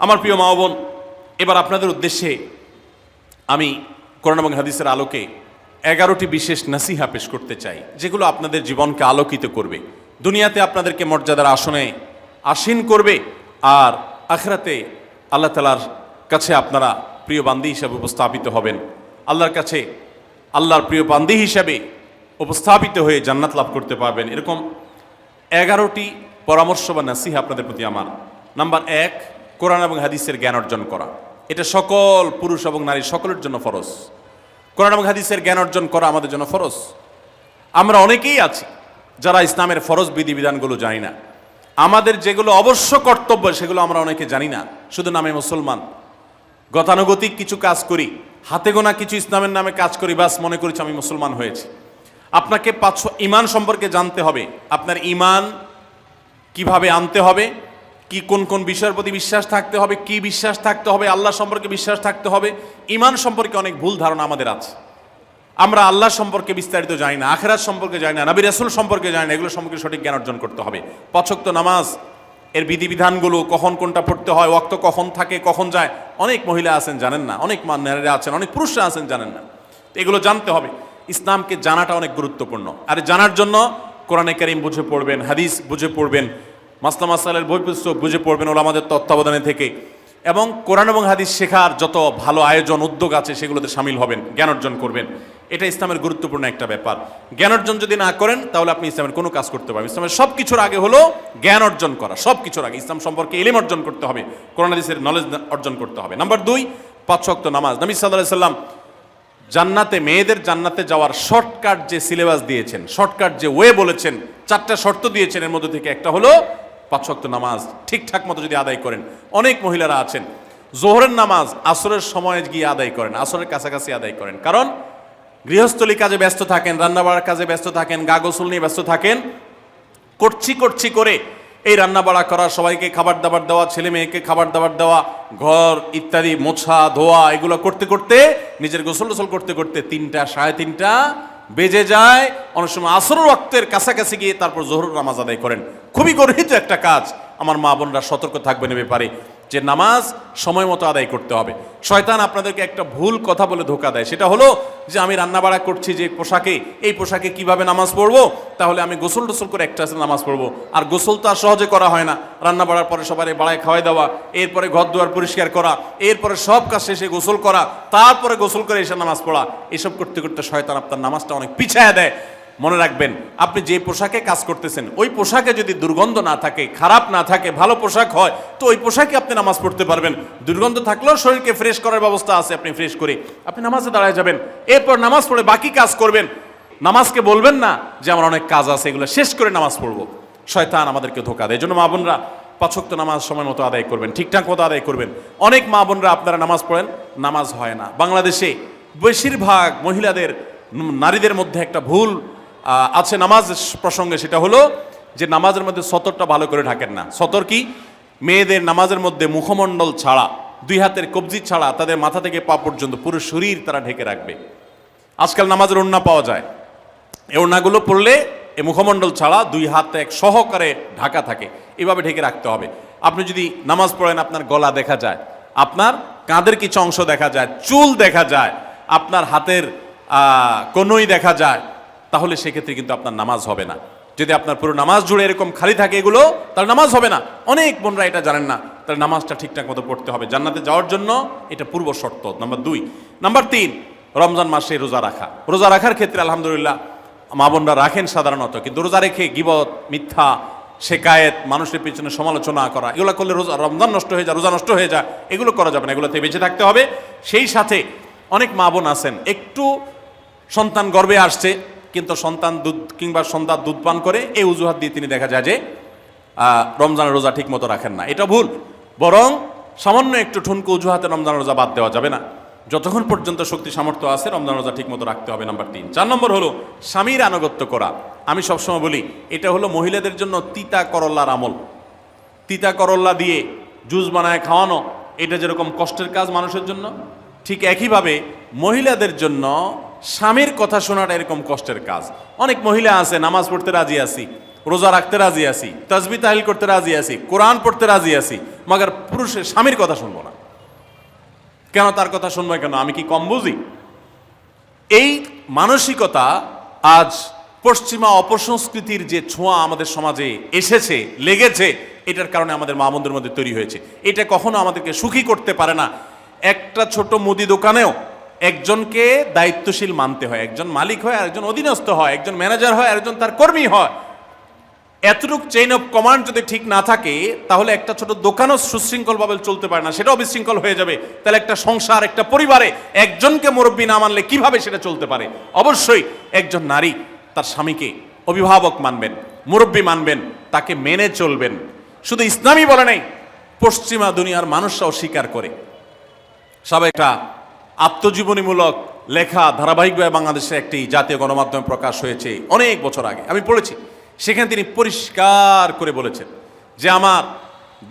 আমার প্রিয় মা ও বোন, এবার আপনাদের উদ্দেশ্যে আমি কোরআন এবং হাদিসের আলোকে 11টি বিশেষ নাসিহা পেশ করতে চাই, যেগুলো আপনাদের জীবনকে আলোকিত করবে, দুনিয়াতে আপনাদেরকে মর্যাদার আসনে আসীন করবে, আর আখিরাতে আল্লাহ তাআলার কাছে আপনারা প্রিয় বান্দী হিসাবে উপস্থাপিত হবেন। আল্লাহর কাছে আল্লাহর প্রিয় বান্দী হিসাবে উপস্থাপিত হয়ে জান্নাত লাভ করতে পারবেন। এরকম 11টি পরামর্শ বা নাসিহা আপনাদের প্রতি আমার। নাম্বার 1, কোরআন এবং হাদিসের জ্ঞান অর্জন করা। এটা সকল পুরুষ এবং নারী সকলের জন্য ফরজ। কোরআন এবং হাদিসের জ্ঞান অর্জন করা আমাদের জন্য ফরজ। আমরা অনেকেই আছি যারা ইসলামের ফরজ বিধিবিধানগুলো জানি না। আমাদের যেগুলো অবশ্য কর্তব্য সেগুলো আমরা অনেকে জানি না, শুধু নামে মুসলমান। গতানুগতিক কিছু কাজ করি, হাতে গোনা কিছু ইসলামের নামে কাজ করি, বাস মনে করেছি আমি মুসলমান হয়েছি। আপনাকে ঈমান সম্পর্কে জানতে হবে। আপনার ঈমান কিভাবে আনতে হবে, কি কোন কোন বিষয়ের প্রতি বিশ্বাস থাকতে হবে, কি বিশ্বাস থাকতে হবে, আল্লাহ সম্পর্কে বিশ্বাস থাকতে হবে। ঈমান সম্পর্কে অনেক ভুল ধারণা আমাদের আছে। আমরা আল্লাহ সম্পর্কে বিস্তারিত জানি না, আখিরাত সম্পর্কে জানি না, নবী রাসূল সম্পর্কে জানি না। এগুলো সম্পর্কে সঠিক জ্ঞান অর্জন করতে হবে। 5 ওয়াক্ত নামাজ এর বিধিবিধানগুলো, কখন কোনটা পড়তে হয়, ওয়াক্ত কখন থাকে কখন যায়, অনেক মহিলা আছেন জানেন না, অনেক নারীরা আছেন, অনেক পুরুষরা আছেন জানেন না। এগুলো জানতে হবে। ইসলামকে জানাটা অনেক গুরুত্বপূর্ণ। আর জানার জন্য কোরআনে কারীম বুঝে পড়বেন, হাদিস বুঝে পড়বেন, মাসলা মাসাইলের বই পুস্তক বুঝে পড়বেন ওলামাদের তত্ত্বাবধানে থেকে, এবং কোরআন এবং হাদিস শেখার যত ভালো আয়োজন উদ্যোগ আছে সেগুলোতে শামিল হবেন, জ্ঞান অর্জন করবেন। এটা ইসলামের গুরুত্বপূর্ণ একটা ব্যাপার। জ্ঞান অর্জন যদি না করেন তাহলে আপনি ইসলামের কোনো কাজ করতে পারবেন। ইসলামের সব কিছুর আগে হলো জ্ঞান অর্জন করা। সব কিছুর আগে ইসলাম সম্পর্কে ইলম অর্জন করতে হবে, কোরআন হাদিসের নলেজ অর্জন করতে হবে। নাম্বার 2, 5 ওয়াক্ত নামাজ। নবী সাল্লাল্লাহু আলাইহি সাল্লাম জান্নাতে, মেয়েদের জান্নাতে যাওয়ার শর্টকাট যে সিলেবাস দিয়েছেন, শর্টকাট যে ওয়ে বলেছেন, 4টা শর্ত দিয়েছেন। এর মধ্যে থেকে একটা হলো 5 ওয়াক্ত নামাজ ঠিকঠাক মতো যদি আদায় করেন। অনেক মহিলারা আছেন জোহরের নামাজ আসরের সময় গিয়ে আদায় করেন, আসরের কাছাকাছি আদায় করেন, কারণ গৃহস্থলী কাজে ব্যস্ত থাকেন, রান্নাবাড়ার কাজে ব্যস্ত থাকেন, গা গোসল নিয়ে ব্যস্ত থাকেন। করছি করে এই রান্নাবাড়া করা, সবাইকে খাবার দাবার দেওয়া, ছেলে মেয়েকে খাবার দাবার দেওয়া, ঘর ইত্যাদি মোছা ধোয়া, এগুলো করতে করতে, নিজের গোসল টোসল করতে করতে 3টা 3:30 বেজে যায়। অনেক সময় আসরের ওয়াক্তের কাছাকাছি গিয়ে তারপর জোহরের নামাজ আদায় করেন। খুবই গর্হিত একটা কাজ। আমার মা বোনরা সতর্ক থাকবেন এ ব্যাপারে, যে নামাজ সময় মতো আদায় করতে হবে। শয়তান আপনাদেরকে একটা ভুল কথা বলে ধোঁকা দেয়, সেটা হলো যে আমি রান্নাবাড়া করছি যে পোশাকে, এই পোশাকে কিভাবে নামাজ পড়বো, তাহলে আমি গোসল টোসল করে একটা নামাজ পড়বো। আর গোসল তো আর সহজে করা হয় না। রান্নাবাড়ার পরে সবাই বাড়ায় খাওয়াই দেওয়া, এরপরে ঘর দুয়ার পরিষ্কার করা, এরপরে সব কাজ শেষে গোসল করা, তারপরে গোসল করে এসে নামাজ পড়া, এসব করতে করতে শয়তান আপনার নামাজটা অনেক পিছায়া দেয়। মনে রাখবেন, আপনি যে পোশাকে কাজ করতেছেন ওই পোশাকে যদি দুর্গন্ধ না থাকে, খারাপ না থাকে, ভালো পোশাক হয়, তো ওই পোশাকে আপনি নামাজ পড়তে পারবেন। দুর্গন্ধ থাকলেও শরীরকে ফ্রেশ করার ব্যবস্থা আছে, আপনি ফ্রেশ করে আপনি নামাজে দাঁড়ায় যাবেন। এরপর নামাজ পড়ে বাকি কাজ করবেন। নামাজকে বলবেন না যে আমার অনেক কাজ আছে, এগুলো শেষ করে নামাজ পড়বো। শয়তান আমাদেরকে ধোঁকা দেয়। এই জন্য মা বোনরা 5 ওয়াক্ত নামাজ সময় মতো আদায় করবেন, ঠিকঠাক মতো আদায় করবেন। অনেক মা বোনরা আপনারা নামাজ পড়েন, নামাজ হয় না। বাংলাদেশে বেশিরভাগ মহিলাদের, নারীদের মধ্যে একটা ভুল আছে নামাজ প্রসঙ্গে, সেটা হলো যে নামাজের মধ্যে সতরটা ভালো করে ঢাকেন না। সতর কি? মেয়েদের নামাজের মধ্যে মুখমণ্ডল ছাড়া, 2 হাতের কবজি ছাড়া তাদের মাথা থেকে পা পর্যন্ত পুরো শরীর তারা ঢেকে রাখবে। আজকাল নামাজের ওড়না পাওয়া যায়, এই ওড়নাগুলো পরলে এই মুখমণ্ডল ছাড়া 2 হাত এক সহকারে ঢাকা থাকে, এভাবে ঢেকে রাখতে হবে। আপনি যদি নামাজ পড়েন, আপনার গলা দেখা যায়, আপনার কাঁধের কিছু অংশ দেখা যায়, চুল দেখা যায়, আপনার হাতের কনুই দেখা যায়, তাহলে সেক্ষেত্রে কিন্তু আপনার নামাজ হবে না। যদি আপনার পুরো নামাজ জুড়ে এরকম খালি থাকে এগুলো, তাহলে নামাজ হবে না। অনেক বোনরা এটা জানেন না, তাহলে নামাজটা ঠিকঠাক মতো পড়তে হবে। জান্নাতে যাওয়ার জন্য এটা পূর্ব শর্ত। নাম্বার 2। নাম্বার 3, রমজান মাসে রোজা রাখা। রোজা রাখার ক্ষেত্রে আলহামদুলিল্লাহ মা বোনরা রাখেন সাধারণত, কিন্তু রোজা রেখে গীবত, মিথ্যা, শেকায়েত, মানুষের পিছনে সমালোচনা করা, এগুলো করলে রমজান নষ্ট হয়ে যায়, রোজা নষ্ট হয়ে যায়। এগুলো করা যাবে না, এগুলোতে বেঁচে থাকতে হবে। সেই সাথে অনেক মা বোন আছেন, একটু সন্তান গর্ভে আসছে, কিন্তু সন্তান দুধ কিংবা সন্তান দুধ পান করে, এই অজুহাত দিয়ে তিনি দেখা যায় যে রমজানের রোজা ঠিক মতো রাখেন না। এটা ভুল। বরং সামান্য একটু ঠুনকো অজুহাতে রমজান রোজা বাদ দেওয়া যাবে না। যতক্ষণ পর্যন্ত শক্তি সামর্থ্য আছে রমজান রোজা ঠিক মতো রাখতে হবে। নাম্বার 3। 4 নম্বর হলো স্বামীর আনুগত্য করা। আমি সবসময় বলি এটা হলো মহিলাদের জন্য তিতা করল্লার আমল। তিতা করল্লা দিয়ে জুস বানায় খাওয়ানো, এটা যেরকম কষ্টের কাজ মানুষের জন্য, ঠিক একইভাবে মহিলাদের জন্য স্বামীর কথা শোনাটা এরকম কষ্টের কাজ। অনেক মহিলা আছে নামাজ পড়তে রাজি আছি, রোজা রাখতে রাজি আছি, তাসবিহ তাহলিল করতে রাজি আছি, কোরআন পড়তে রাজি আছি, মগর পুরুষের স্বামীর কথা শুনবো না। কেন তার কথা শুনবো কেন? আমি কি কম বুঝি? এই মানসিকতা আজ পশ্চিমা অপসংস্কৃতির যে ছোঁয়া আমাদের সমাজে এসেছে, লেগেছে, এটার কারণে আমাদের মা বোনদের মধ্যে তৈরি হয়েছে। এটা কখনো আমাদেরকে সুখী করতে পারে না। একটা ছোট মুদি দোকানেও একজনকে দায়িত্বশীল মানতে হয়, একজন মালিক হয়, আরেকজন অধীনস্থ হয়, একজন ম্যানেজার হয়, আরেকজন তার কর্মী হয়। এতটুকু চেইন অফ কমান্ড যদি ঠিক না থাকে, তাহলে একটা ছোট দোকানও সুশৃঙ্খলভাবে চলতে পারে না, সেটাও বিশৃঙ্খল হয়ে যাবে। তাহলে একটা সংসার, একটা পরিবারে একজনকে মুরব্বী না মানলে কিভাবে সেটা চলতে পারে? অবশ্যই একজন নারী তার স্বামীকে অভিভাবক মানবেন, মুরব্বী মানবেন, তাকে মেনে চলবেন। শুধু ইসলামই বলে নাই, পশ্চিমা দুনিয়ার মানুষরাও স্বীকার করে। সবাই একটা আত্মজীবনীমূলক লেখা ধারাবাহিকভাবে বাংলাদেশে একটি জাতীয় গণমাধ্যমে প্রকাশ হয়েছে অনেক বছর আগে, আমি পড়েছি। সেখানে তিনি পরিষ্কার করে বলেছেন যে আমার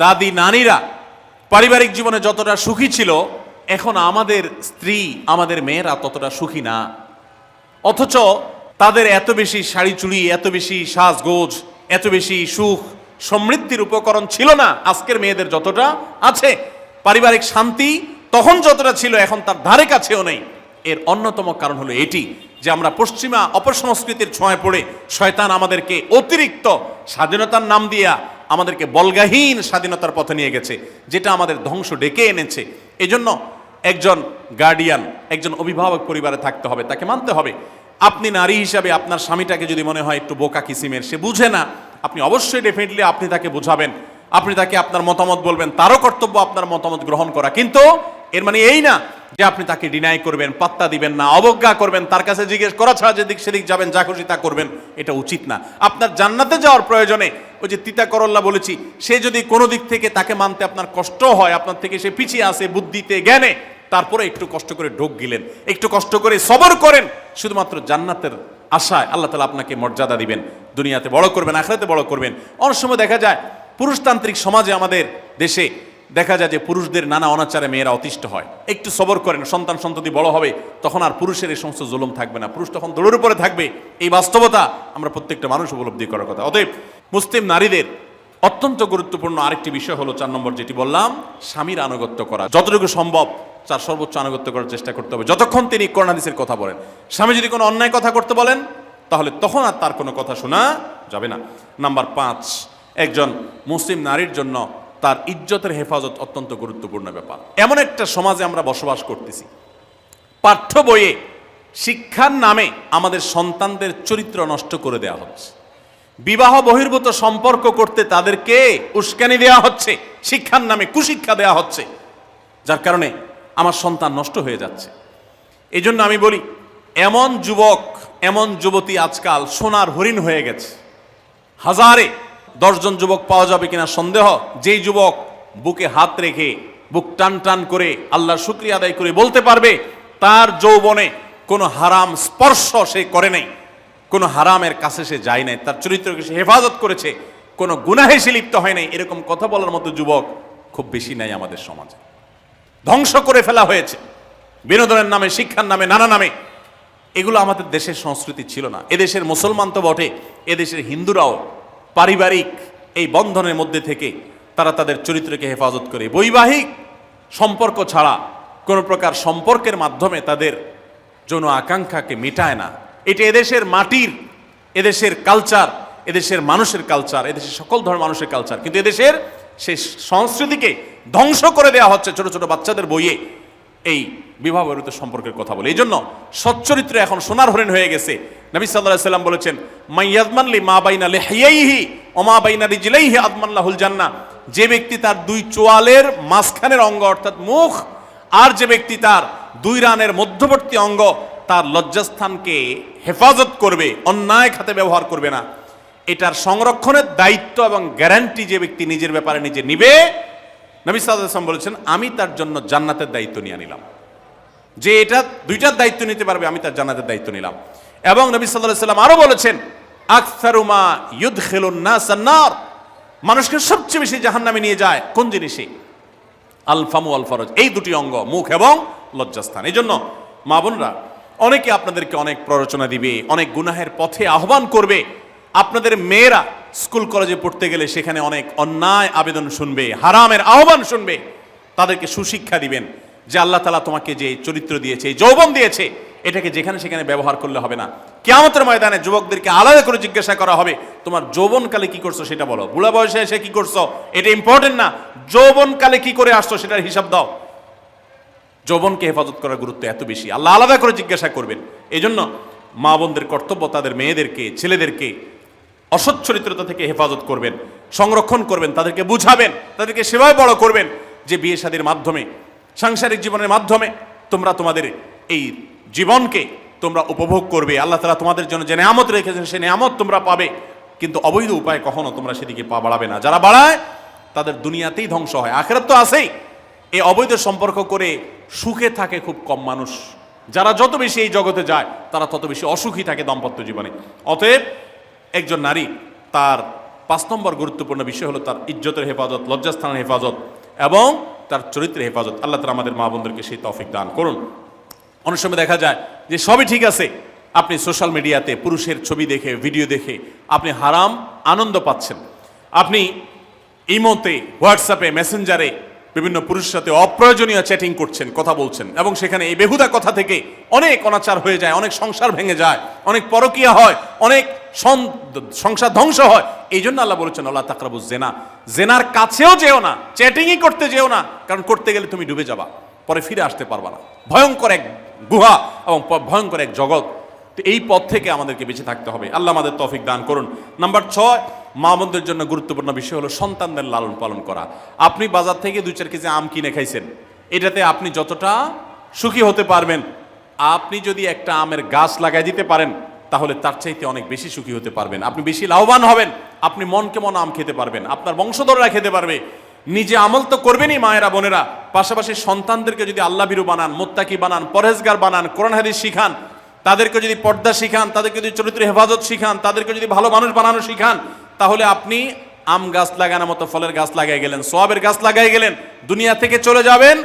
দাদি নানীরা পারিবারিক জীবনে যতটা সুখী ছিল, এখন আমাদের স্ত্রী, আমাদের মেয়েরা ততটা সুখী না। অথচ তাদের এত বেশি শাড়ি চুড়ি, এত বেশি সাজগোজ, এত বেশি সুখ সমৃদ্ধির উপকরণ ছিল না আজকের মেয়েদের যতটা আছে। পারিবারিক শান্তি তখন যতটা ছিল, এখন তার ধারে কাছেও নেই। এর অন্যতম কারণ হলো এটি যে আমরা পশ্চিমা অপসংস্কৃতির ছোঁয়ায় পড়ে শয়তান আমাদেরকে অতিরিক্ত স্বাধীনতার নাম দিয়া আমাদেরকে বলগাহীন স্বাধীনতার পথে নিয়ে গেছে, যেটা আমাদের ধ্বংস ডেকে এনেছে। এজন্য একজন গার্ডিয়ান, একজন অভিভাবক পরিবারে থাকতে হবে, তাকে মানতে হবে। আপনি নারী হিসাবে আপনার স্বামীটাকে যদি মনে হয় একটু বোকা কিসিমের, সে বুঝে না, আপনি অবশ্যই ডেফিনেটলি আপনি তাকে বোঝাবেন, আপনি তাকে আপনার মতামত বলবেন, তারও কর্তব্য আপনার মতামত গ্রহণ করা। কিন্তু এর মানে এই না যে আপনি তাকে ডিনাই করবেন, পাত্তা দিবেন না, অবজ্ঞা করবেন, তার কাছে জিজ্ঞেস করা ছাড়া যেদিক সেদিক যাবেন, যা খুশি তা করবেন, এটা উচিত না। আপনার জান্নাতে যাওয়ার প্রয়োজনে ওই যে তিতা করল্লা বলেছি, সে যদি কোনো দিক থেকে তাকে মানতে আপনার কষ্ট হয়, আপনার থেকে সে পিছিয়ে আসে বুদ্ধিতে জ্ঞানে, তারপরে একটু কষ্ট করে ঢোক গিলেন, একটু কষ্ট করে সবর করেন, শুধুমাত্র জান্নাতের আশায় আল্লাহ তাআলা আপনাকে মর্যাদা দিবেন, দুনিয়াতে বড় করবেন, আখিরাতে বড় করবেন। অনেক সময় দেখা যায় পুরুষতান্ত্রিক সমাজে আমাদের দেশে দেখা যায় যে পুরুষদের নানা অনাচারে মেয়েরা অতিষ্ঠ হয়। একটু সবর করেন, সন্তান সন্ততি বড় হবে, তখন আর পুরুষের এই সমস্ত জুলুম থাকবে না, পুরুষ তখন দৌড়ের উপরে থাকবে। এই বাস্তবতা আমরা প্রত্যেকটা মানুষ উপলব্ধি করার কথা। অতএব মুসলিম নারীদের অত্যন্ত গুরুত্বপূর্ণ আরেকটি বিষয় হলো 4 নম্বর যেটি বললাম, স্বামীর আনুগত্য করা। যতটুকু সম্ভব তার সর্বোচ্চ আনুগত্য করার চেষ্টা করতে হবে, যতক্ষণ তিনি কোরআন হাদিসের কথা বলেন। স্বামী যদি কোনো অন্যায় কথা করতে বলেন, তাহলে তখন আর তার কোনো কথা শোনা যাবে না। নাম্বার 5, একজন মুসলিম নারীর জন্য তার ইজ্জতের হেফাজত অত্যন্ত গুরুত্বপূর্ণ ব্যাপার। এমন একটা সমাজে আমরা বসবাস করতেছি, পাঠ্য বইয়ে শিক্ষার নামে আমাদের সন্তানদের চরিত্র নষ্ট করে দেওয়া হচ্ছে, বিবাহ বহির্ভূত সম্পর্ক করতে তাদেরকে উস্কানি দেওয়া হচ্ছে, শিক্ষার নামে কুশিক্ষা দেওয়া হচ্ছে, যার কারণে আমার সন্তান নষ্ট হয়ে যাচ্ছে। এই জন্য আমি বলি, এমন যুবক, এমন যুবতী আজকাল সোনার হরিণ হয়ে গেছে। হাজারে 10 জন যুবক পাওয়া যাবে কিনা সন্দেহ, যেই যুবক বুকে হাত রেখে বুক টান টান করে আল্লাহর শুকরিয়া আদায় করে বলতে পারবে তার যৌবনে কোনো হারাম স্পর্শ সে করে নাই, কোনো হারামের কাছে সে যায় নাই, তার চরিত্রকে সে হেফাজত করেছে, কোনো গুনাহে সে লিপ্ত হয় নাই, এরকম কথা বলার মতো যুবক খুব বেশি নাই আমাদের সমাজে। ধ্বংস করে ফেলা হয়েছে বিনোদনের নামে, শিক্ষার নামে, নানা নামে। এগুলো আমাদের দেশের সংস্কৃতি ছিল না। এদেশের মুসলমান তো বটে, এদেশের হিন্দুরাও পারিবারিক এই বন্ধনের মধ্যে থেকে তারা তাদের চরিত্রকে হেফাজত করে, বৈবাহিক সম্পর্ক ছাড়া কোনো প্রকার সম্পর্কের মাধ্যমে তাদের যৌন আকাঙ্ক্ষাকে মেটায় না। এটা এদেশের মাটির, এদেশের কালচার, এদেশের মানুষের কালচার, এদেশের সকল ধরনের মানুষের কালচার, কিন্তু এদেশের সেই সংস্কৃতিকে ধ্বংস করে দেওয়া হচ্ছে ছোট ছোট বাচ্চাদের বইয়ে এই বিবাহ বহির্ভূত সম্পর্কের কথা বলে। এই জন্য সচ্চরিত্র এখন সোনার হরিণ হয়ে গেছে। নবী সাল্লাল্লাহু আলাইহি সাল্লাম বলেছেন, মাইয়াজমান লি মা বাইনা লিহিয়াইহি ওয়া মা বাইনা রিজলাইহি আদমান লাহুল জান্নাহ। যে ব্যক্তি তার 2 চোয়ালের মাঝখানের অঙ্গ অর্থাৎ মুখ, আর যে ব্যক্তি তার 2 রানের মধ্যবর্তী অঙ্গ, তার লজ্জাস্থানকে হেফাজত করবে, অন্যায় খাতে ব্যবহার করবে না, এটার সংরক্ষণের দায়িত্ব এবং গ্যারান্টি যে ব্যক্তি নিজের ব্যাপারে নিজে নিবে, নবী সাল্লাল্লাহু আলাইহি সাল্লাম বলেছেন, আমি তার জন্য জান্নাতের দায়িত্ব নিয়ে নিলাম। যে এটা 2টার দায়িত্ব নিতে পারবে, আমি তার জান্নাতের দায়িত্ব নিলাম। এবং নবী সাল্লাল্লাহু আলাইহি সাল্লাম আরো বলেছেন, আকসারু মা ইউদখিলুন নাস আন-নার, মানুষকে সবচেয়ে বেশি জাহান্নামে নিয়ে যায় কোন জিনিসে? আল ফামু আল ফরজ, এই 2টি অঙ্গ, মুখ এবং লজ্জাস্থান। এই জন্য মা বোনরা, অনেকে আপনাদেরকে অনেক প্ররোচনা দিবে, অনেক গুনাহের পথে আহ্বান করবে। আপনাদের মেয়েরা স্কুল কলেজে পড়তে গেলে সেখানে অনেক অন্যায় আবেদন শুনবে, হারামের আহ্বান শুনবে। তাদেরকে সুশিক্ষা দিবেন যে আল্লাহ তাআলা তোমাকে যে চরিত্র দিয়েছে, এই যৌবন দিয়েছে, এটাকে যেখানে সেখানে ব্যবহার করলে হবে না। কিয়ামতের ময়দানে যুবকদেরকে আলাদা করে জিজ্ঞাসা করা হবে, তোমার যৌবনকালে কি করছো সেটা বলো, বুড়া বয়সে এসে কি করছো এটা ইম্পর্টেন্ট না, যৌবনকালে কি করে আসছো সেটার হিসাব দাও। যৌবনকে হেফাজত করার গুরুত্ব এত বেশি, আল্লাহ আলাদা করে জিজ্ঞাসা করবেন। এই জন্য মা বোনদের কর্তব্য তাদের মেয়েদেরকে, ছেলেদেরকে অসৎ চরিত্রতা থেকে হেফাজত করবেন, সংরক্ষণ করবেন, তাদেরকে বুঝাবেন, তাদেরকে সেভাবে বড় করবেন যে বিয়ে শাদীর মাধ্যমে, সাংসারিক জীবনের মাধ্যমে তোমরা তোমাদের এই জীবনকে তোমরা উপভোগ করবে। আল্লাহ তাআলা তোমাদের জন্য যে নেয়ামত রেখেছেন সেই নেয়ামত তোমরা পাবে, কিন্তু অবৈধ উপায়ে কখনো তোমরা সেদিকে পা বাড়াবে না। যারা বাড়ায় তাদের দুনিয়াতেই ধ্বংস হয়, আখিরাত তো আছেই। এই অবৈধ সম্পর্ক করে সুখে থাকে খুব কম মানুষ। যারা যত বেশি এই জগতে যায় তারা তত বেশি অসুখী থাকে দাম্পত্য জীবনে। অতএব একজন নারী তার 5 নম্বর গুরুত্বপূর্ণ বিষয় হলো তার ইজ্জতের হেফাজত, লজ্জাস্থানের হেফাজত এবং তার চরিত্রের হেফাজত। আল্লাহ তাআলা আমাদের মা বোনদেরকে সেই তৌফিক দান করুন। অনেক সময় দেখা যায় যে সবই ঠিক আছে, আপনি সোশ্যাল মিডিয়াতে পুরুষের ছবি দেখে, ভিডিও দেখে আপনি হারাম আনন্দ পাচ্ছেন। আপনি ইমোতে, হোয়াটসঅ্যাপে, মেসেঞ্জারে বিভিন্ন পুরুষের সাথে অপ্রয়োজনীয় চ্যাটিং করছেন, কথা বলছেন, এবং সেখানে এই বেহুদা কথা থেকে অনেক অনাচার হয়ে যায়, অনেক সংসার ভেঙে যায়, অনেক পরকীয়া হয়, অনেক সংসার ধ্বংস হয়। এই জন্য আল্লাহ বলেছেন আল্লাহ তাকরাবুজ জেনা, জেনার কাছেও যেও না, চ্যাটিংই করতে যেও না, কারণ করতে গেলে তুমি ডুবে যাবা, পরে ফিরে আসতে পারবা না। ভয়ঙ্কর এক গুহা এবং ভয়ঙ্কর এক জগৎ। তো এই পথ থেকে আমাদেরকে বেঁচে থাকতে হবে। আল্লাহ আমাদের তৌফিক দান করুন। নাম্বার 6, মা বোনদের জন্য গুরুত্বপূর্ণ বিষয় হলো সন্তানদের লালন পালন করা। আপনি বাজার থেকে 2-4 কেজি আম কিনে খাইছেন, এটাতে আপনি যতটা সুখী হতে পারবেন, আপনি যদি একটা আমের গাছ লাগাই দিতে পারেন তাহলে তার চাইতে অনেক বেশি সুখী হতে পারবেন, আপনি বেশি লাভবান হবেন, আপনি মনকে মন আম খেতে পারবেন, আপনার বংশধররা খেতে পারবে। নিজে আমল তো করবেনই মায়েরা, বোনেরা, পাশাপাশি সন্তানদেরকে যদি আল্লাহ ভীরু বানান, মুত্তাকি বানান, পরহেজগার বানান, কোরআন হাদিস শিখান, তাদেরকে যদি পর্দা শিখান, তাদেরকে যদি চরিত্র হেফাজত শিখান, তাদেরকে যদি ভালো মানুষ বানানো শিখান, তাহলে আপনি আম গাছ লাগানোর মতো ফলের গাছ লাগাই গেলেন, সওয়াবের গাছ লাগাই গেলেন, দুনিয়া থেকে চলে যাবেন।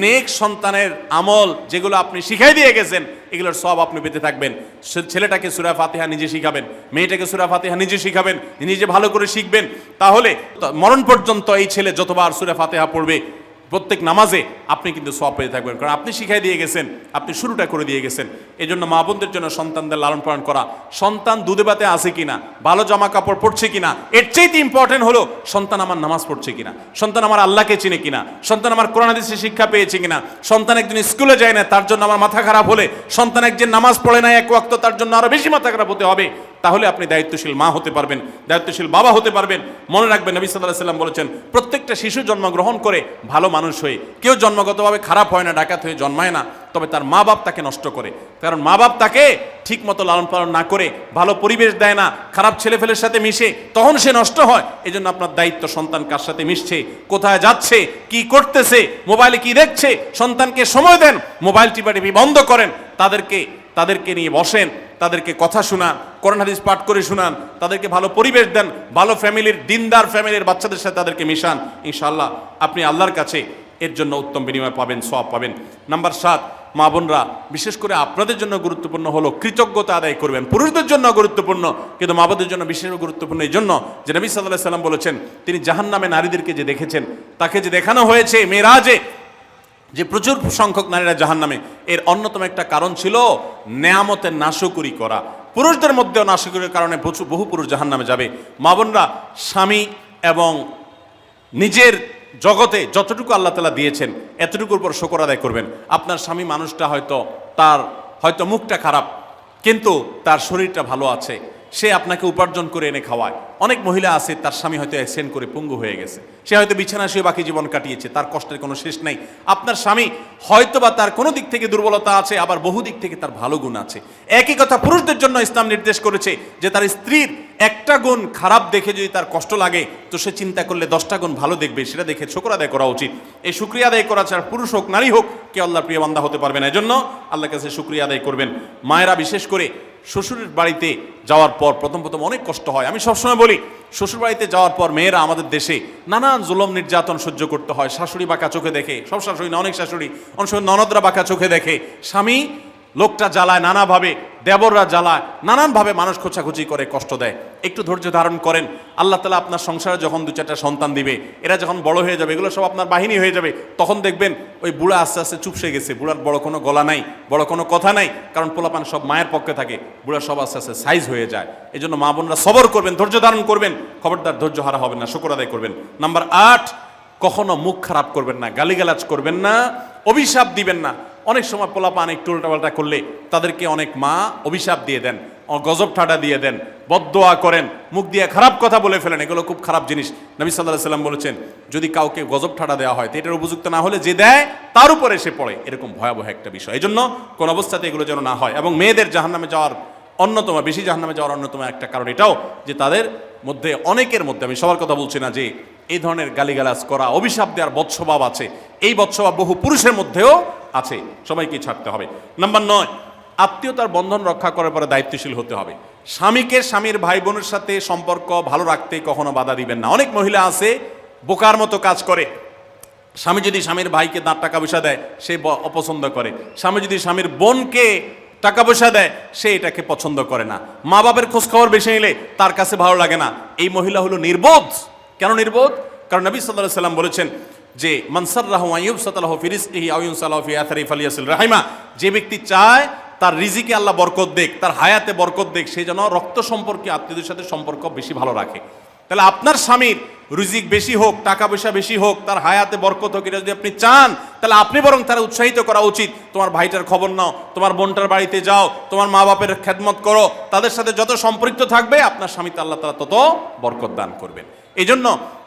নেক সন্তানের আমল যেগুলো আপনি শিখাই দিয়ে গেছেন, এগুলোর সওয়াব আপনি পেতে থাকবেন। ছেলেটাকে সূরা ফাতিহা নিজে শিখাবেন, মেয়েটাকে সূরা ফাতিহা নিজে শিখাবেন, নিজে ভালো করে শিখবেন, তাহলে মরণ পর্যন্ত এই ছেলে যতবার সূরা ফাতিহা পড়বে প্রত্যেক নামাজে আপনি কিন্তু সওয়াব পেতে থাকবেন, কারণ আপনি শিখাই দিয়ে গেছেন, আপনি শুরুটা করে দিয়ে গেছেন। এই জন্য মা বোনদের জন্য সন্তানদের লালন পালন করা, সন্তান দুধে ভাতে আছে কিনা, ভালো জামা কাপড় পরছে কিনা, এর চাইতে ইম্পর্টেন্ট হলো সন্তান আমার নামাজ পড়ছে কিনা, সন্তান আমার আল্লাহকে চিনে কিনা, সন্তান আমার কোরআন হাদিসের শিক্ষা পেয়েছে কিনা। সন্তান একজন স্কুলে যায় না, তার জন্য আমার মাথা খারাপ হলে, সন্তান একজন নামাজ পড়ে না এক ওয়াক্ত, তার জন্য আরো বেশি মাথা খারাপ হতে হবে। তাহলে আপনি দায়িত্বশীল মা হতে পারবেন, দায়িত্বশীল বাবা হতে পারবেন। মনে রাখবেন নবী সাল্লাল্লাহু আলাইহি ওয়াসাল্লাম বলেছেন, প্রত্যেকটা শিশু জন্মগ্রহণ করে ভালো মানুষ হয়ে, কেউ জন্মগতভাবে খারাপ হয় না, ডাকাত হয়ে জন্মায় না, তবে তার মা বাপ তাকে নষ্ট করে। কারণ মা বাপ তাকে ঠিক মতো লালন পালন না করে, ভালো পরিবেশ দেয় না, খারাপ ছেলেফেলের সাথে মিশে, তখন সে নষ্ট হয়। এই জন্য আপনার দায়িত্ব সন্তান কার সাথে মিশছে, কোথায় যাচ্ছে, কি করতেছে, মোবাইলে কি দেখছে, সন্তানকে সময় দেন, মোবাইল টিপাটিপি বন্ধ করেন, তাদেরকে নিয়ে বসেন, তাদেরকে কথা শোনান, কোরআন হাদিস পাঠ করে শোনান, তাদেরকে ভালো পরিবেশ দেন, ভালো ফ্যামিলির, দিনদার ফ্যামিলির বাচ্চাদের সাথে তাদেরকে মিশান। ইনশাআল্লাহ আপনি আল্লাহর কাছে এর জন্য উত্তম বিনিময় পাবেন, সওয়াব পাবেন। নাম্বার 7, মা বোনরা বিশেষ করে আপনাদের জন্য গুরুত্বপূর্ণ হলো কৃতজ্ঞতা আদায় করবেন। পুরুষদের জন্য গুরুত্বপূর্ণ, কিন্তু মা বোনদের জন্য বিশেষ গুরুত্বপূর্ণ এই জন্য যে নবী সাল্লাল্লাহু আলাইহি ওয়াসাল্লাম বলেছেন, তিনি জাহান্নামে নারীদেরকে যে দেখেছেন, তাকে যে দেখানো হয়েছে মেরাজে, যে প্রচুর সংখ্যক নারীরা জাহান্নামে, এর অন্যতম একটা কারণ ছিল নেয়ামতের নাশকরি করা। পুরুষদের মধ্যেও নাশকরির কারণে বহু পুরুষ জাহান্নামে যাবে। মা বোনরা স্বামী এবং নিজের জগতে যতটুকু আল্লাহ তাআলা দিয়েছেন এতটুকুর উপর শুকর আদায় করবেন। আপনার স্বামী মানুষটা হয়তো মুখটা খারাপ, কিন্তু তার শরীরটা ভালো আছে, সে আপনাকে উপার্জন করে এনে খাওয়ায়। অনেক মহিলা আছে তার স্বামী হয়তো অ্যাক্সিডেন্ট করে পঙ্গু হয়ে গেছে, সে হয়তো বিছানা শুয়ে বাকি জীবন কাটিয়েছে, তার কষ্টের কোনো শেষ নাই। আপনার স্বামী হয়তো বা তার কোনো দিক থেকে দুর্বলতা আছে, আবার বহু দিক থেকে তার ভালো গুণ আছে। একই কথা পুরুষদের জন্য ইসলাম নির্দেশ করেছে যে তার স্ত্রীর একটা গুণ খারাপ দেখে যদি তার কষ্ট লাগে, তো সে চিন্তা করলে 10টা গুণ ভালো দেখবে, সেটা দেখে শুকর আদায় করা উচিত। এই শুকরিয়া আদায় করা ছাড়া পুরুষ হোক নারী হোক কে আল্লাহর প্রিয় বান্দা হতে পারবে না। এজন্য আল্লাহর কাছে শুকরিয়া আদায় করবেন। মায়েরা বিশেষ করে শ্বশুরের বাড়িতে যাওয়ার পর প্রথম অনেক কষ্ট হয়। আমি সবসময় বলি, শ্বশুর বাড়িতে যাওয়ার পর মেয়েরা আমাদের দেশে নানান জুলুম নির্যাতন সহ্য করতে হয়। শাশুড়ি বাঁকা চোখে দেখে, সব শাশুড়ি না, অনেক শাশুড়ি, অনেক সময় ননদরা বাঁকা চোখে দেখে, স্বামী লোকটা জ্বালায় নানাভাবে, দেবররা জ্বালায় নানানভাবে, মানুষ খোঁচাখুচি করে কষ্ট দেয়। একটু ধৈর্য ধারণ করেন, আল্লাহ তাআলা আপনার সংসারে যখন 2-4টা সন্তান দিবে, এরা যখন বড় হয়ে যাবে, এগুলো সব আপনার বাহিনী হয়ে যাবে, তখন দেখবেন ওই বুড়া আস্তে আস্তে চুপসে গেছে, বুড়ার বড় কোনো গলা নাই, বড় কোনো কথা নাই, কারণ পোলাপান সব মায়ের পক্ষে থাকে, বুড়া সব আস্তে আস্তে সাইজ হয়ে যায়। এই জন্য মা বোনরা সবর করবেন, ধৈর্য ধারণ করবেন, খবরদার ধৈর্য হারা হবেন না, শুকর আদায় করবেন। নাম্বার 8, কখনো মুখ খারাপ করবেন না, গালিগালাজ করবেন না, অভিশাপ দিবেন না। অনেক সময় পোলাপান একটু উল্টাপাল্টা করলে তাদেরকে অনেক মা অভিশাপ দিয়ে দেন, গজব ঠাডা দিয়ে দেন, বদদোয়া করেন, মুখ দিয়ে খারাপ কথা বলে ফেলেন। এগুলো খুব খারাপ জিনিস। নবী সাল্লাল্লাহু আলাইহি ওয়াসাল্লাম বলেছেন, যদি কাউকে গজব ঠাডা দেওয়া হয় তো এটার উপযুক্ত না হলে যে দেয় তার উপরে এসে পড়ে, এরকম ভয়াবহ একটা বিষয়। এই জন্য কোন অবস্থাতে এগুলো যেন না হয়। এবং মেয়েদের জাহান্নামে যাওয়ার বেশি জাহান্নামে যাওয়ার অন্যতম একটা কারণ এটাও যে তাদের মধ্যে, অনেকের মধ্যে, আমি সবার কথা বলছি না, যে এই ধরনের গালিগালাজ করা, অভিশাপ দেওয়ার বৎস্বভাব আছে। এই বৎস্বভাব বহু পুরুষের মধ্যেও আছে, সবাইকে ছাড়তে হবে। নাম্বার 9, আত্মীয়তার বন্ধন রক্ষা করার পরে দায়িত্বশীল হতে হবে। স্বামীকে স্বামীর ভাই বোনের সাথে সম্পর্ক ভালো রাখতে কখনো বাধা দিবেন না। অনেক মহিলা আছে বোকার মতো কাজ করে। স্বামী যদি স্বামীর ভাইকে টাকা পয়সা দেয় সে অপছন্দ করে, স্বামী যদি স্বামীর বোনকে টাকা পয়সা দেয় সে এটাকে পছন্দ করে না, মা বাবার খোঁজ খবর বেশি নিলে তার কাছে ভালো লাগে না। এই মহিলা হলো নির্বোধ। কেন নির্বোধ? কারণ নবী সাল্লাল্লাহু আলাইহি ওয়াসাল্লাম বলেছেন যে মান সাররাহু আন ইউবসাতালাহু ফি রিজকিহি আও ইউনসালাহু ফি আথরি ফালিয়াসিল রাহিমা, যে ব্যক্তি চায় তার রিজিকে আল্লাহ বরকত দেখ, তার হায়াতে বরকত দেখ, সে যেন রক্ত সম্পর্কে আত্মীয়দের সাথে সম্পর্ক বেশি ভালো রাখে। তাহলে আপনার স্বামীর রিজিক বেশি হোক, টাকা পয়সা বেশি হোক, তার হায়াতে বরকত হোক, এটা যদি আপনি চান তাহলে আপনি বরং তারা উৎসাহিত করা উচিত। তোমার ভাইটার খবর নাও, তোমার বোনটার বাড়িতে যাও, তোমার মা বাপের খেদমত করো, তাদের সাথে যত সম্পৃক্ত থাকবে আপনার স্বামীতে আল্লাহ তাআলা তত বরকত দান করবেন। এই জন্য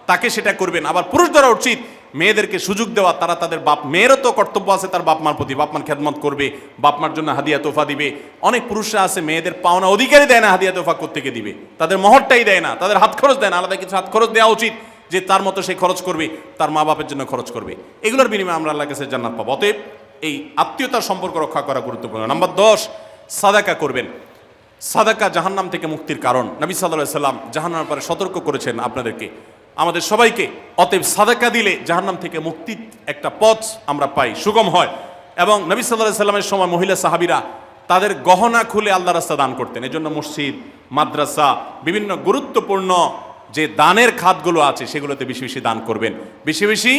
তাকে সেটা করবেন। আবার পুরুষদেরও উচিত মেয়েদেরকে সুযোগ দেওয়া, তারা তাদের মেয়েরও তো কর্তব্য আছে তার বাপ মার প্রতি, বাপ মার খেদমত করবে, বাপ মার জন্য হাদিয়া তোফা দিবে। অনেক পুরুষরা আছে মেয়েদের পাওনা অধিকারই দেয় না, হাদিয়া তোফা কোত্থেকে দিবে, তাদের মহরটাই দেয় না, তাদের হাত খরচ দেয় না। আলাদা কিছু হাত খরচ দেওয়া উচিত, যে তার মতো সে খরচ করবে, তার মা বাপের জন্য খরচ করবে। এগুলোর বিনিময়ে আমরা আল্লাহর কাছে জান্নাত পাবো। অতএব এই আত্মীয়তার সম্পর্ক রক্ষা করা গুরুত্বপূর্ণ। নাম্বার 10, সাদাকা করবেন। সাদাকা জাহান্নাম থেকে মুক্তির কারণ। নবী সাল্লাল্লাহু আলাইহি ওয়াসাল্লাম জাহান্নামের ব্যাপারে সতর্ক করেছেন আপনাদেরকে, আমাদের সবাইকে। অতএব সাদাকা দিলে জাহান্নাম থেকে মুক্তির একটা পথ আমরা পাই, সুগম হয়। এবং নবী সাল্লাল্লাহু আলাইহি ওয়াসাল্লামের সময় মহিলা সাহাবীরা তাদের গহনা খুলে আল্লাহর রাস্তা দান করতেন। এজন্য মসজিদ, মাদ্রাসা, বিভিন্ন গুরুত্বপূর্ণ যে দানের খাতগুলো আছে সেগুলোতে বেশি বেশি দান করবেন, বেশি বেশি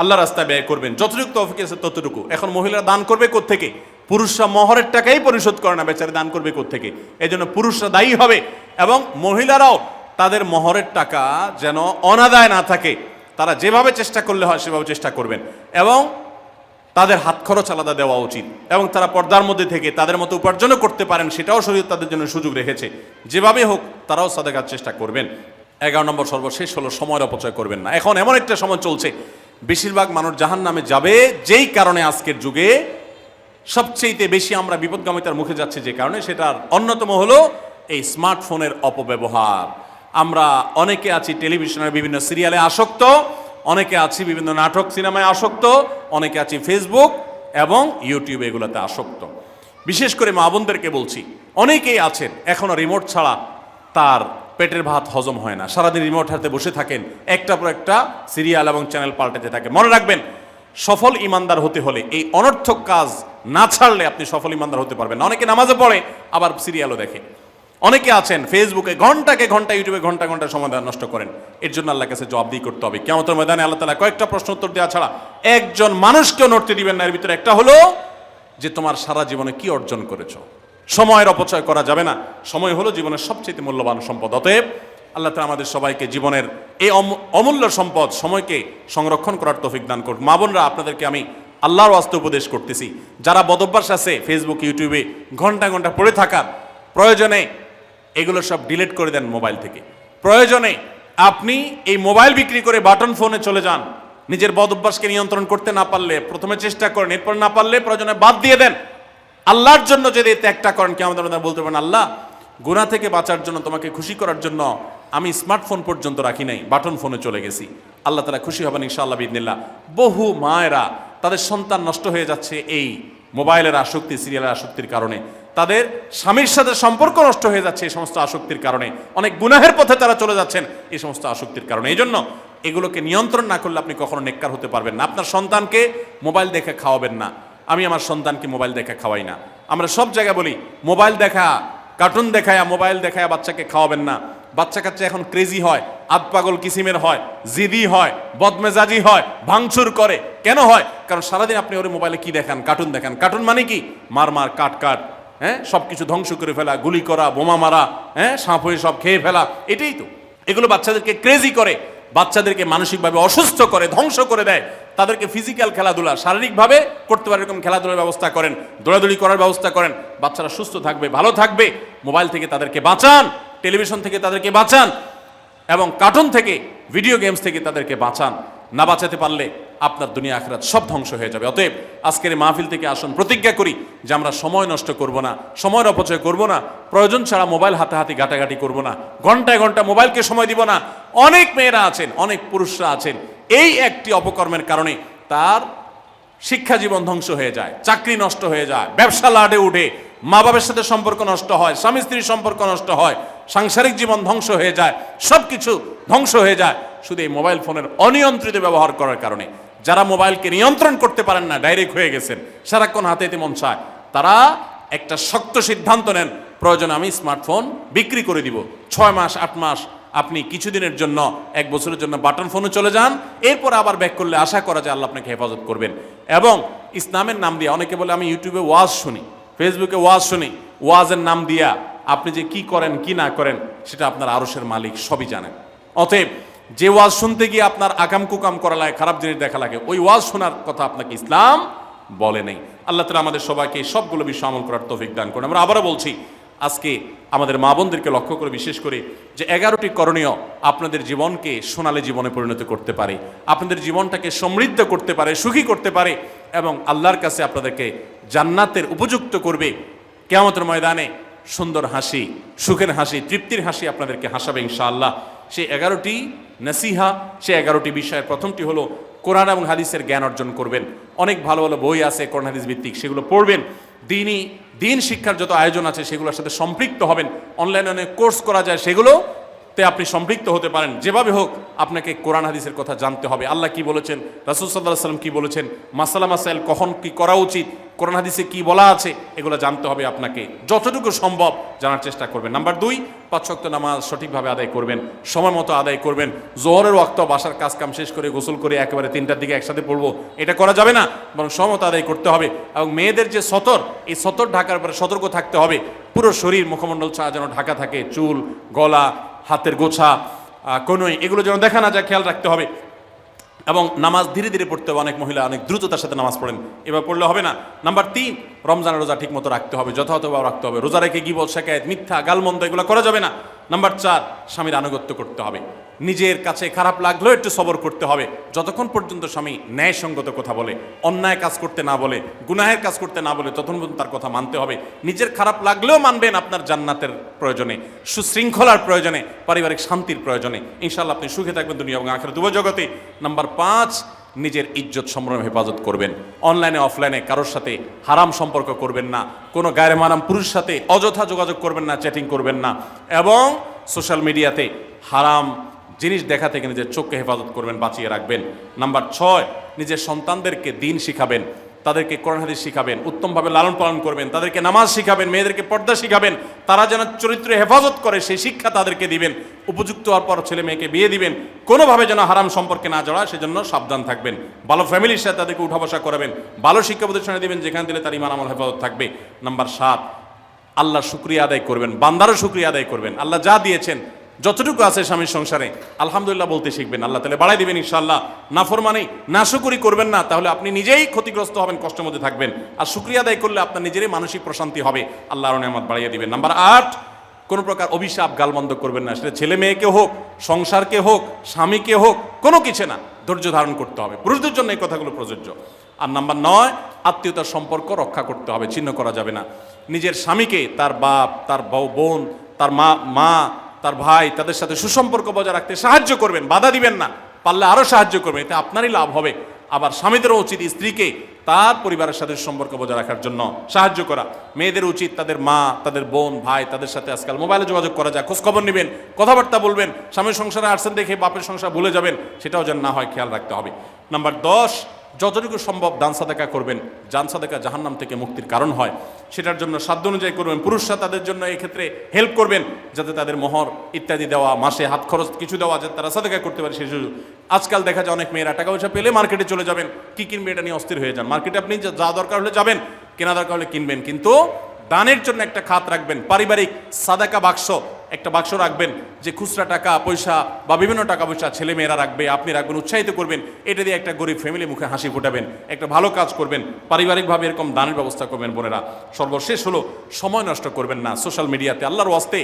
আল্লাহর রাস্তায় ব্যয় করবেন, যতটুকু তৌফিক আছে ততটুকু। এখন মহিলারা দান করবে কোত্থেকে? পুরুষরা মহরের টাকাই পরিশোধ করে না, বেচারে দান করবে কোত্থেকে? এই জন্য পুরুষরা দায়ী হবে। এবং মহিলারাও তাদের মহরের টাকা যেন অনাদায় না থাকে, তারা যেভাবে চেষ্টা করলে হয় সেভাবে চেষ্টা করবেন। এবং তাদের হাত খরচ আলাদা দেওয়া উচিত, এবং তারা পর্দার মধ্যে থেকে তাদের মতো উপার্জনও করতে পারেন, সেটাও শরীয়ত তাদের জন্য সুযোগ রেখেছে। যেভাবে হোক তারাও সাদাকার চেষ্টা করবেন। 11 নম্বর সর্বশেষ হলো সময়ের অপচয় করবেন না। এখন এমন একটা সময় চলছে বেশিরভাগ মানুষ জাহান্নামে যাবে, যেই কারণে আজকের যুগে সবচেয়ে বেশি আমরা বিপদগামিতার মুখে যাচ্ছি, যে কারণে সেটার অন্যতম হলো এই স্মার্টফোনের অপব্যবহার। আমরা অনেকে আছি টেলিভিশনের বিভিন্ন সিরিয়ালে আসক্ত, অনেকে আছি বিভিন্ন নাটক সিনেমায় আসক্ত, অনেকে আছি ফেসবুক এবং ইউটিউব এগুলোতে আসক্ত। বিশেষ করে মা বোনদেরকে বলছি, অনেকেই আছেন এখনো রিমোট ছাড়া তার পেটের ভাত হজম হয় না, সারাদিন রিমোট হাতে বসে থাকেন, একটার পর একটা সিরিয়াল এবং চ্যানেল পাল্টাতে থাকে। মনে রাখবেন, সফল ইমানদার হতে হলে এই অনর্থক কাজ না ছাড়লে আপনি সফল ইমানদার হতে পারবেন না। অনেকে নামাজে পড়ে আবার সিরিয়ালও দেখে, অনেকে আছেন ফেসবুকে ঘন্টাকে ঘন্টা, ইউটিউবে ঘন্টা ঘন্টা সময় নষ্ট করেন। এর জন্য আল্লাহর কাছে জবাবদিহি করতে হবে। কিয়ামতের ময়দানে আল্লাহ তাআলা কয়েকটা প্রশ্ন উত্তর দেওয়া ছাড়া একজন মানুষকেও নড়তে দিবেন না। এর ভিতরে একটা হলো যে তোমার সারা জীবনে কি অর্জন করেছো। সময়ের অপচয় করা যাবে না। সময় হলো জীবনের সবচেয়ে মূল্যবান সম্পদ। অতএব আল্লাহ তাআলা আমাদের সবাইকে জীবনের এই অমূল্য সম্পদ সময়কে সংরক্ষণ করার তৌফিক দান করুন। মা বোনরা, আপনাদেরকে আমি আল্লাহর ওয়াস্তে উপদেশ করতেছি, যারা বদভ্যাস আছে ফেসবুক ইউটিউবে ঘন্টা ঘন্টা পড়ে থাকার, প্রয়োজনে এগুলো সব ডিলিট করে দেন মোবাইল থেকে। প্রয়োজনে আপনি এই মোবাইল বিক্রি করে বাটন ফোনে চলে যান। নিজের বদভ্যাসকে নিয়ন্ত্রণ করতে না পারলে প্রথমে চেষ্টা করেন, এরপর না পারলে প্রয়োজনে বাদ দিয়ে দেন। আল্লাহর জন্য যদি ত্যাগটা করেন, কি আমাদের বলতে পারেন, আল্লাহ গুনাহ থেকে বাঁচার জন্য, তোমাকে খুশি করার জন্য আমি স্মার্টফোন পর্যন্ত রাখি নাই, বাটন ফোনে চলে গেছি। আল্লাহ তাআলা খুশি হবেন ইনশাআল্লাহ বিইذنিল্লাহ। বহু মায়েরা তাদের সন্তান নষ্ট হয়ে যাচ্ছে এই মোবাইলের আসক্তি, সিরিয়ালের আসক্তির কারণে। তাদের স্বামীর সাথে সম্পর্ক নষ্ট হয়ে যাচ্ছে এই সমস্ত আসক্তির কারণে। অনেক গুনাহের পথে তারা চলে যাচ্ছেন এই সমস্ত আসক্তির কারণে। এই জন্য এগুলোকে নিয়ন্ত্রণ না করলে আপনি কখনো নেককার হতে পারবেন না। আপনার সন্তানকে মোবাইল দেখে খাওয়াবেন না। আমি আমার সন্তানকে মোবাইল দেখে খাওয়াই না। আমরা সব জায়গায় বলি মোবাইল দেখা, কার্টুন দেখায়, মোবাইল দেখায় বাচ্চাকে খাওয়াবেন না। বাচ্চা কাচ্চা এখন ক্রেজি হয়, আধপাগল কিসিমের হয়, জিদি হয়, বদমেজাজি হয়, ভাঙচুর করে। কেন হয়? কারণ সারাদিন আপনি ওর মোবাইলে কি দেখান? কার্টুন দেখান। কার্টুন মানে কি? মার মার, কাট কাট, হ্যাঁ, সব কিছু ধ্বংস করে ফেলা, গুলি করা, বোমা মারা, হ্যাঁ, সাপ হয়ে সব খেয়ে ফেলা, এটাই তো। এগুলো বাচ্চাদেরকে ক্রেজি করে, বাচ্চাদেরকে মানসিকভাবে অসুস্থ করে, ধ্বংস করে দেয়। তাদেরকে ফিজিক্যাল খেলাধুলা, শারীরিকভাবে করতে পারে এরকম খেলাধুলার ব্যবস্থা করেন, দৌড়াদৌড়ি করার ব্যবস্থা করেন। বাচ্চারা সুস্থ থাকবে, ভালো থাকবে। মোবাইল থেকে তাদেরকে বাঁচান, টেলিভিশন থেকে তাদেরকে বাঁচান, এবং কার্টুন থেকে, ভিডিও গেমস থেকে তাদেরকে বাঁচান। না বাঁচাতে পারলে আপনার দুনিয়া আখিরাত সব ধ্বংস হয়ে যাবে। অতএব আজকের এই মাহফিল থেকে আসুন, প্রতিজ্ঞা করি যে আমরা সময় নষ্ট করব না, সময়ের অপচয় করব না, প্রয়োজন ছাড়া মোবাইল হাতাহাতি ঘাটাঘাটি করব না, ঘন্টায় ঘন্টা মোবাইলকে সময় দিব না। অনেক মেয়েরা আছেন, অনেক পুরুষরা আছেন, এই একটি অপকর্মের কারণে তার শিক্ষা জীবন ধ্বংস হয়ে যায়, চাকরি নষ্ট হয়ে যায়, ব্যবসা লাডে উঠে, মা বাবার সাথে সম্পর্ক নষ্ট হয়, স্বামী স্ত্রীর সম্পর্ক নষ্ট হয়, সাংসারিক জীবন ধ্বংস হয়ে যায়, সবকিছু ধ্বংস হয়ে যায় শুধু এই মোবাইল ফোনের অনিয়ন্ত্রিত ব্যবহার করার কারণে। যারা মোবাইলকে নিয়ন্ত্রণ করতে পারেন না, ডাইরেক্ট হয়ে গেছেন, সারাক্ষণ হাতে মন চায়, তারা একটা শক্ত সিদ্ধান্ত নেন, প্রয়োজন আমি স্মার্টফোন বিক্রি করে দিব। 6 মাস 8 মাস আপনি কিছুদিনের জন্য, 1 বছরের জন্য বাটন ফোনে চলে যান, এরপর আবার ব্যাক করলে আশা করা যায় আল্লাহ আপনাকে হেফাজত করবেন। এবং ইসলামের নাম দিয়ে, অনেকে বলে আমি ইউটিউবে ওয়াজ শুনি, ফেসবুকে ওয়াজ শুনি, ওয়াজের নাম দিয়া আপনি যে কি করেন কি না করেন সেটা আপনার আরশের মালিক সবই জানেন। অতএব যে ওয়াজ শুনতে গিয়ে আপনার আকাম কুকাম করা লাগে, খারাপ জিনিস দেখা লাগে, ওই ওয়াজ শোনার কথা আপনাকে ইসলাম বলে নেই। আল্লাহ তাআলা আমাদের সবাইকে সবগুলো বিষয় আমল করার তৌফিক দান করুন। আমরা আবারও বলছি, আজকে আমাদের মা বোনদেরকে লক্ষ্য করে, বিশেষ করে যে 11টি করণীয় আপনাদের জীবনকে সোনালী জীবনে পরিণত করতে পারে, আপনাদের জীবনটাকে সমৃদ্ধ করতে পারে, সুখী করতে পারে, এবং আল্লাহর কাছে আপনাদেরকে জান্নাতের উপযুক্ত করবে। কিয়ামতের ময়দানে সুন্দর হাসি, সুখের হাসি, তৃপ্তির হাসি আপনাদেরকে হাসাবে ইনশাআল্লাহ। সেই 11টি নসিহা, সেই 11টি বিষয়ের প্রথমটি হলো কোরআন এবং হাদিসের জ্ঞান অর্জন করবেন। অনেক ভালো ভালো বই আছে কোরআন হাদিস ভিত্তিক, সেগুলো পড়বেন। দিন শিক্ষার যত আয়োজন আছে সেগুলোর সাথে সম্পৃক্ত হবেন। অনলাইনে অনেক কোর্স করা যায়, সেগুলোতে আপনি সম্পৃক্ত হতে পারেন। যেভাবে হোক আপনাকে কোরআন হাদিসের কথা জানতে হবে। আল্লাহ কি বলেছেন, রাসূল সাল্লাল্লাহু আলাইহি ওয়াসাল্লাম কি বলেছেন, মাসালা মাসাইল কখন কি করা উচিত, কোরআন হাদিসে কি বলা আছে, এগুলো জানতে হবে আপনাকে। যতটুকু সম্ভব জানার চেষ্টা করবেন। নাম্বার 2, 5 ওয়াক্ত নামাজ সঠিকভাবে আদায় করবেন, সময় মতো আদায় করবেন। জোহরের ওয়াক্ত বাসার কাজ কাম শেষ করে গোসল করে একেবারে 3টার দিকে একসাথে পড়বো, এটা করা যাবে না, বরং সময় মতো আদায় করতে হবে। এবং মেয়েদের যে সতর, এই সতর ঢাকার উপরে সতর্ক থাকতে হবে। পুরো শরীর, মুখমণ্ডল ছাড়া যেন ঢাকা থাকে, চুল, গলা, হাতের গোছা, কনুই, এগুলো যেন দেখা না যায়, খেয়াল রাখতে হবে। এবং নামাজ ধীরে ধীরে পড়তে হবে। অনেক মহিলা অনেক দ্রুততার সাথে নামাজ পড়েন, এবার পড়লে হবে না। নাম্বার 3, রমজানের রোজা ঠিক মতো রাখতে হবে, যথাযথভাবে রাখতে হবে। রোজা রেখে গীবত, শিকায়েত, মিথ্যা, গালমন্দ এগুলো করা যাবে না। নাম্বার 4, স্বামীর আনুগত্য করতে হবে। নিজের কাছে খারাপ লাগলেও একটু সবর করতে হবে, যতক্ষণ পর্যন্ত স্বামী ন্যায়সঙ্গত কথা বলে, অন্যায় কাজ করতে না বলে, গুনাহের কাজ করতে না বলে, ততক্ষণ পর্যন্ত তার কথা মানতে হবে। নিজের খারাপ লাগলেও মানবেন, আপনার জান্নাতের প্রয়োজনে, সুশৃঙ্খলার প্রয়োজনে, পারিবারিক শান্তির প্রয়োজনে। ইনশাআল্লাহ আপনি সুখে থাকবেন দুনিয়া এবং আখিরাত উভয় জগতে। নাম্বার 5, নিজের ইজ্জত সম্ভ্রম হেফাজত করবেন। অনলাইনে অফলাইনে কারোর সাথে হারাম সম্পর্ক করবেন না, কোনো গায়রে মারাম পুরুষের সাথে অযথা যোগাযোগ করবেন না, চ্যাটিং করবেন না, এবং সোশ্যাল মিডিয়াতে হারাম জিনিস দেখা থেকে নিজের চোখকে হেফাজত করবেন, বাঁচিয়ে রাখবেন। নাম্বার 6, নিজের সন্তানদেরকে দিন শিখাবেন, তাদেরকে কোরআন হাদিস শিখাবেন, উত্তমভাবে লালন পালন করবেন, তাদেরকে নামাজ শিখাবেন, মেয়েদেরকে পর্দা শিখাবেন, তারা যেন চরিত্র হেফাজত করে সেই শিক্ষা তাদেরকে দিবেন। উপযুক্ত হওয়ার পর ছেলে মেয়েকে বিয়ে দিবেন, কোনোভাবে যেন হারাম সম্পর্কে না জড়ায় সেজন্য সাবধান থাকবেন। ভালো ফ্যামিলির সাথে তাদেরকে উঠা বসা করাবেন, ভালো শিক্ষা প্রতিষ্ঠানে দিবেন যেখানে দিলে তার ঈমান আমল হেফাজত থাকবে। নাম্বার 7, আল্লাহর শুকরিয়া আদায় করবেন, বান্দারও শুকরিয়া আদায় করবেন। আল্লাহ যা দিয়েছেন, যতটুকু আছে স্বামীর সংসারে, আলহামদুলিল্লাহ বলতে শিখবেন, আল্লাহ তাআলা বাড়াই দিবেন ইনশাআল্লাহ। নাফরমানি, নাশুকরি করবেন না, তাহলে আপনি নিজেই ক্ষতিগ্রস্ত হবেন, কষ্টের মধ্যে থাকবেন। আর শুকরিয়া আদায় করলে আপনার নিজেরই মানসিক প্রশান্তি হবে, আল্লাহর নিয়ামত বাড়িয়ে দিবেন। নাম্বার 8, কোনো প্রকার অভিশাপ গালমন্দ করবেন না, সেটা ছেলে মেয়েকে হোক, সংসারকে হোক, স্বামীকে হোক, কোনো কিছু না, ধৈর্য ধারণ করতে হবে। পুরুষদের জন্য এই কথাগুলো প্রযোজ্য। আর নাম্বার 9, আত্মীয়তার সম্পর্ক রক্ষা করতে হবে, ছিন্ন করা যাবে না। নিজের স্বামীকে তার বাপ, তার বোন, তার মা, তার ভাই, তাদের সাথে সুসম্পর্ক বজায় রাখতে সাহায্য করবেন, বাধা দিবেন না, পারলে আরও সাহায্য করবেন, এতে আপনারই লাভ হবে। আবার স্বামীদেরও উচিত স্ত্রীকে তার পরিবারের সাথে সম্পর্ক বজায় রাখার জন্য সাহায্য করা। মেয়েদের উচিত তাদের মা, তাদের বোন, ভাই, তাদের সাথে আজকাল মোবাইলে যোগাযোগ করা যায়, খোঁজখবর নেবেন, কথাবার্তা বলবেন। স্বামীর সংসারে আসছেন দেখে বাপের সংসার ভুলে যাবেন, সেটাও যেন না হয়, খেয়াল রাখতে হবে। নাম্বার 10, যতটুকু সম্ভব দান সাদাকা করবেন। জান সাদাকা জাহান্নাম থেকে মুক্তির কারণ হয়, সেটার জন্য সাধ্য অনুযায়ী করবেন। পুরুষরা তাদের জন্য এই ক্ষেত্রে হেল্প করবেন, যাতে তাদের মোহর ইত্যাদি দেওয়া, মাসে হাত খরচ কিছু দেওয়া, যাতে তারা সাদাকা করতে পারে সেই সুযোগ। আজকাল দেখা যায় অনেক মেয়েরা টাকা পয়সা পেলে মার্কেটে চলে যাবেন, কি কিনবে এটা নিয়ে অস্থির হয়ে যান। মার্কেটে আপনি যা দরকার হলে যাবেন, কেনা দরকার হলে কিনবেন, কিন্তু দানের জন্য একটা খাত রাখবেন। পারিবারিক সাদাকা বাক্স, একটা বাক্স রাখবেন, যে খুচরা টাকা পয়সা বা বিভিন্ন টাকা পয়সা ছেলে মেয়েরা রাখবে, আপনি রাখবেন, উৎসাহিত করবেন। এটা দিয়ে একটা গরিব ফ্যামিলি মুখে হাসি ফোটাবেন, একটা ভালো কাজ করবেন, পারিবারিকভাবে এরকম দানের ব্যবস্থা করবেন। বোনেরা, সর্বশেষ হলো সময় নষ্ট করবেন না সোশ্যাল মিডিয়াতে। আল্লাহর ওয়াস্তে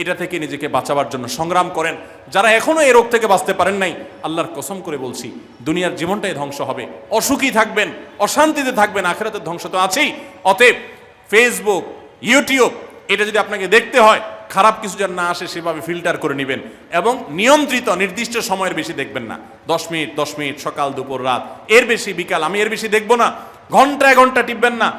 এটা থেকে নিজেকে বাঁচাবার জন্য সংগ্রাম করেন। যারা এখনো এই রোগ থেকে বাঁচতে পারেন নাই, আল্লাহর কসম করে বলছি, দুনিয়ার জীবনটাই ধ্বংস হবে, অসুখী থাকবেন, অশান্তিতে থাকবেন, আখিরাতের ধ্বংস তো আছেই। অতএব ফেসবুক, ইউটিউব, এটা যদি আপনাকে দেখতে হয়, খারাপ কিছু যেন না আসে সেভাবে ফিল্টার করে নেবেন, এবং নিয়ন্ত্রিত নির্দিষ্ট সময়ের বেশি দেখবেন না। 10 মিনিট সকাল দুপুর রাত, এর বেশি বিকাল, আমি এর বেশি দেখবো না। ঘন্টায় ঘন্টা টিপবেন না।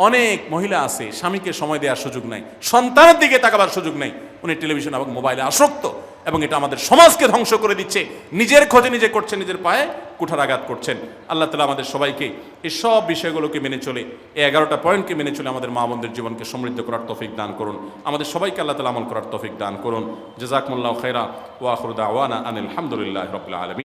অনেক মহিলা আছে স্বামীকে সময় দেওয়ার সুযোগ নাই, সন্তানের দিকে তাকাবার সুযোগ নাই, উনি টেলিভিশন এবং মোবাইলে আসক্ত, এবং এটা আমাদের সমাজকে ধ্বংস করে দিচ্ছে। নিজের ক্ষতি নিজে করছেন, নিজের পায়ে কুঠারাঘাত করছেন। আল্লাহ তাআলা আমাদের সবাইকে এই সব বিষয়গুলোকে মেনে চলে, এই 11টা পয়েন্টকে মেনে চলে আমাদের মা বোনদের জীবনকে সমৃদ্ধ করার তৌফিক দান করুন। আমাদের সবাইকে আল্লাহ তাআলা আমল করার তৌফিক দান করুন। জাযাকুমুল্লাহু খাইরা ওয়া আখিরু দাওয়ানা আনিল হামদুলিল্লাহি রাব্বিল আলামিন।